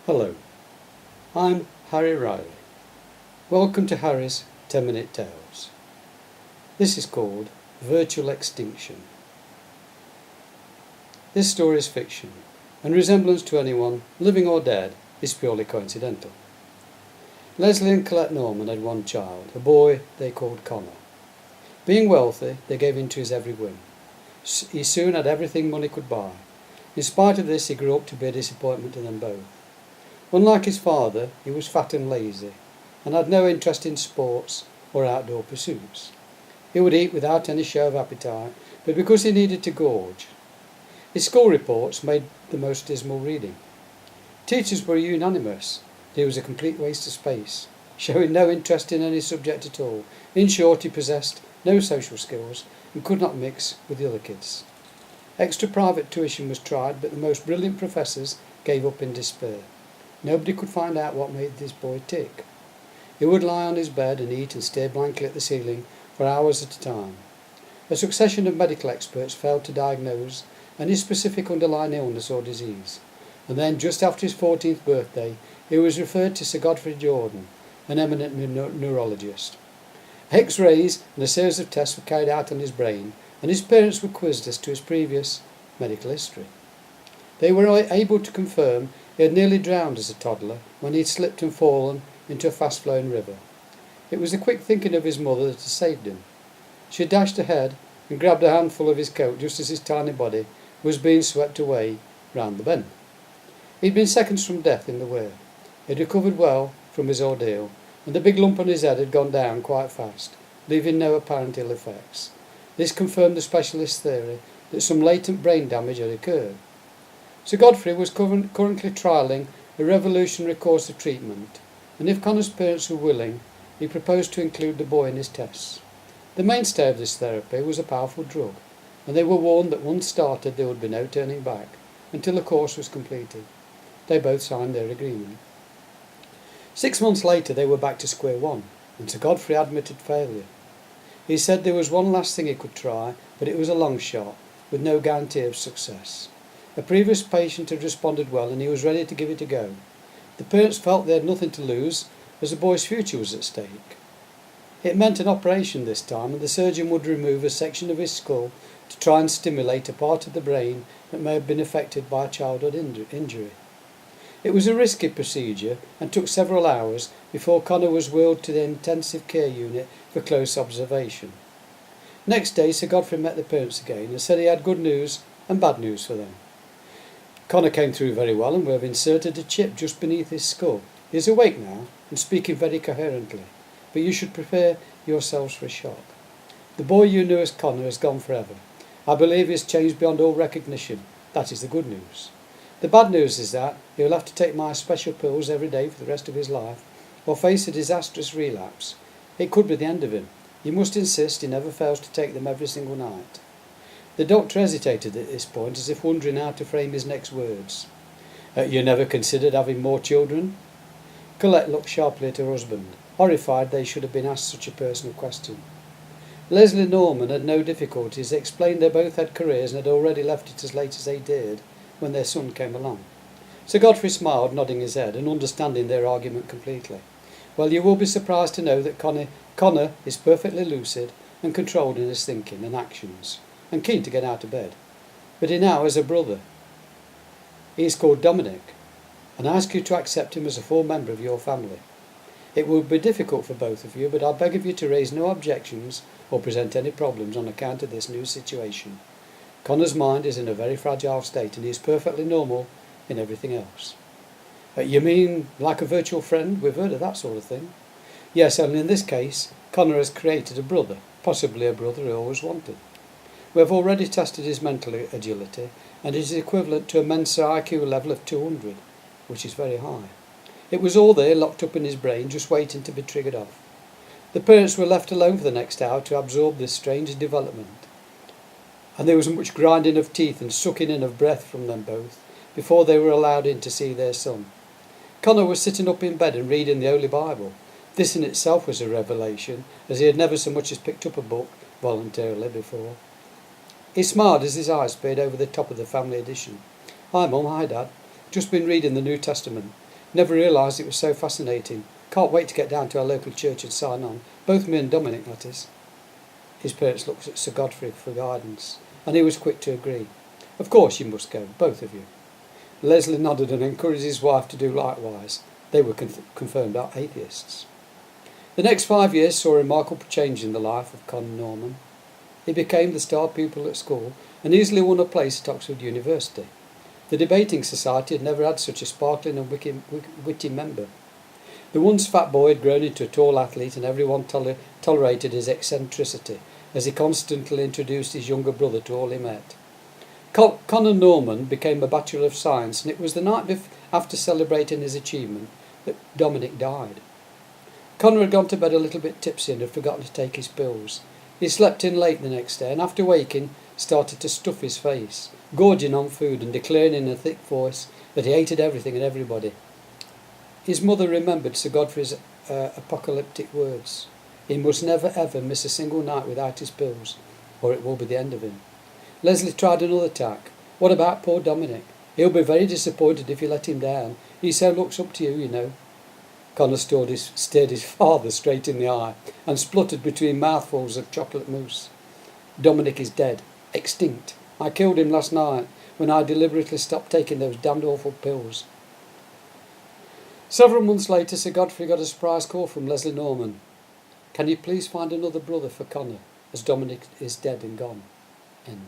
Hello, I'm Harry Riley. Welcome to Harry's 10-Minute Tales. This is called Virtual Extinction. This story is fiction, and resemblance to anyone, living or dead, is purely coincidental. Leslie and Colette Norman had one child, a boy they called Connor. Being wealthy, they gave in to his every whim. He soon had everything money could buy. In spite of this, he grew up to be a disappointment to them both. Unlike his father, he was fat and lazy, and had no interest in sports or outdoor pursuits. He would eat without any show of appetite, but because he needed to gorge. His school reports made the most dismal reading. Teachers were unanimous that he was a complete waste of space, showing no interest in any subject at all. In short, he possessed no social skills and could not mix with the other kids. Extra private tuition was tried, but the most brilliant professors gave up in despair. Nobody could find out what made this boy tick. He would lie on his bed and eat and stare blankly at the ceiling for hours at a time. A succession of medical experts failed to diagnose any specific underlying illness or disease, and then just after his 14th birthday he was referred to Sir Godfrey Jordan, an eminent neurologist. X-rays and a series of tests were carried out on his brain, and his parents were quizzed as to his previous medical history. They were able to confirm he had nearly drowned as a toddler when he had slipped and fallen into a fast-flowing river. It was the quick thinking of his mother that had saved him. She dashed ahead and grabbed a handful of his coat just as his tiny body was being swept away round the bend. He'd been seconds from death in the weir. He'd recovered well from his ordeal, and the big lump on his head had gone down quite fast, leaving no apparent ill effects. This confirmed the specialist's theory that some latent brain damage had occurred. Sir Godfrey was currently trialling a revolutionary course of treatment, and if Connor's parents were willing, he proposed to include the boy in his tests. The mainstay of this therapy was a powerful drug, and they were warned that once started there would be no turning back until the course was completed. They both signed their agreement. 6 months later they were back to square one, and Sir Godfrey admitted failure. He said there was one last thing he could try, but it was a long shot, with no guarantee of success. A previous patient had responded well, and he was ready to give it a go. The parents felt they had nothing to lose, as the boy's future was at stake. It meant an operation this time, and the surgeon would remove a section of his skull to try and stimulate a part of the brain that may have been affected by a childhood injury. It was a risky procedure and took several hours before Connor was wheeled to the intensive care unit for close observation. Next day Sir Godfrey met the parents again and said he had good news and bad news for them. Connor came through very well, and we have inserted a chip just beneath his skull. He is awake now and speaking very coherently, but you should prepare yourselves for a shock. The boy you knew as Connor has gone forever. I believe he has changed beyond all recognition. That is the good news. The bad news is that he will have to take my special pills every day for the rest of his life, or face a disastrous relapse. It could be the end of him. You must insist he never fails to take them every single night. The doctor hesitated at this point, as if wondering how to frame his next words. You never considered having more children? Colette looked sharply at her husband, horrified they should have been asked such a personal question. Leslie Norman had no difficulties. They explained they both had careers and had already left it as late as they dared when their son came along. Sir Godfrey smiled, nodding his head and understanding their argument completely. Well, you will be surprised to know that Connor is perfectly lucid and controlled in his thinking and actions, and keen to get out of bed. But he now has a brother. He is called Dominic, and I ask you to accept him as a full member of your family. It will be difficult for both of you, but I beg of you to raise no objections or present any problems on account of this new situation. Connor's mind is in a very fragile state, and he is perfectly normal in everything else. You mean like a virtual friend? We've heard of that sort of thing. Yes, and in this case, Connor has created a brother, possibly a brother he always wanted. We have already tested his mental agility, and it is equivalent to a Mensa IQ level of 200, which is very high. It was all there, locked up in his brain, just waiting to be triggered off. The parents were left alone for the next hour to absorb this strange development, and there was much grinding of teeth and sucking in of breath from them both before they were allowed in to see their son. Connor was sitting up in bed and reading the Holy Bible. This in itself was a revelation, as he had never so much as picked up a book voluntarily before. He smiled as his eyes peered over the top of the family edition. Hi Mum, hi Dad. Just been reading the New Testament. Never realised it was so fascinating. Can't wait to get down to our local church and sign on. Both me and Dominic, that is." His parents looked at Sir Godfrey for guidance, and he was quick to agree. "Of course you must go, both of you." Leslie nodded and encouraged his wife to do likewise. They were confirmed atheists. The next 5 years saw a remarkable change in the life of Connor Norman. He became the star pupil at school and easily won a place at Oxford University. The debating society had never had such a sparkling and witty member. The once fat boy had grown into a tall athlete, and everyone tolerated his eccentricity as he constantly introduced his younger brother to all he met. Connor Norman became a Bachelor of Science, and it was the night after celebrating his achievement that Dominic died. Connor had gone to bed a little bit tipsy and had forgotten to take his pills. He slept in late the next day, and after waking started to stuff his face, gorging on food and declaring in a thick voice that he hated everything and everybody. His mother remembered Sir Godfrey's apocalyptic words. He must never ever miss a single night without his pills, or it will be the end of him. Leslie tried another tack. "What about poor Dominic? He'll be very disappointed if you let him down. He so looks up to you, you know." Connor stared his father straight in the eye and spluttered between mouthfuls of chocolate mousse. "Dominic is dead. Extinct. I killed him last night when I deliberately stopped taking those damned awful pills." Several months later, Sir Godfrey got a surprise call from Leslie Norman. "Can you please find another brother for Connor, as Dominic is dead and gone?" End.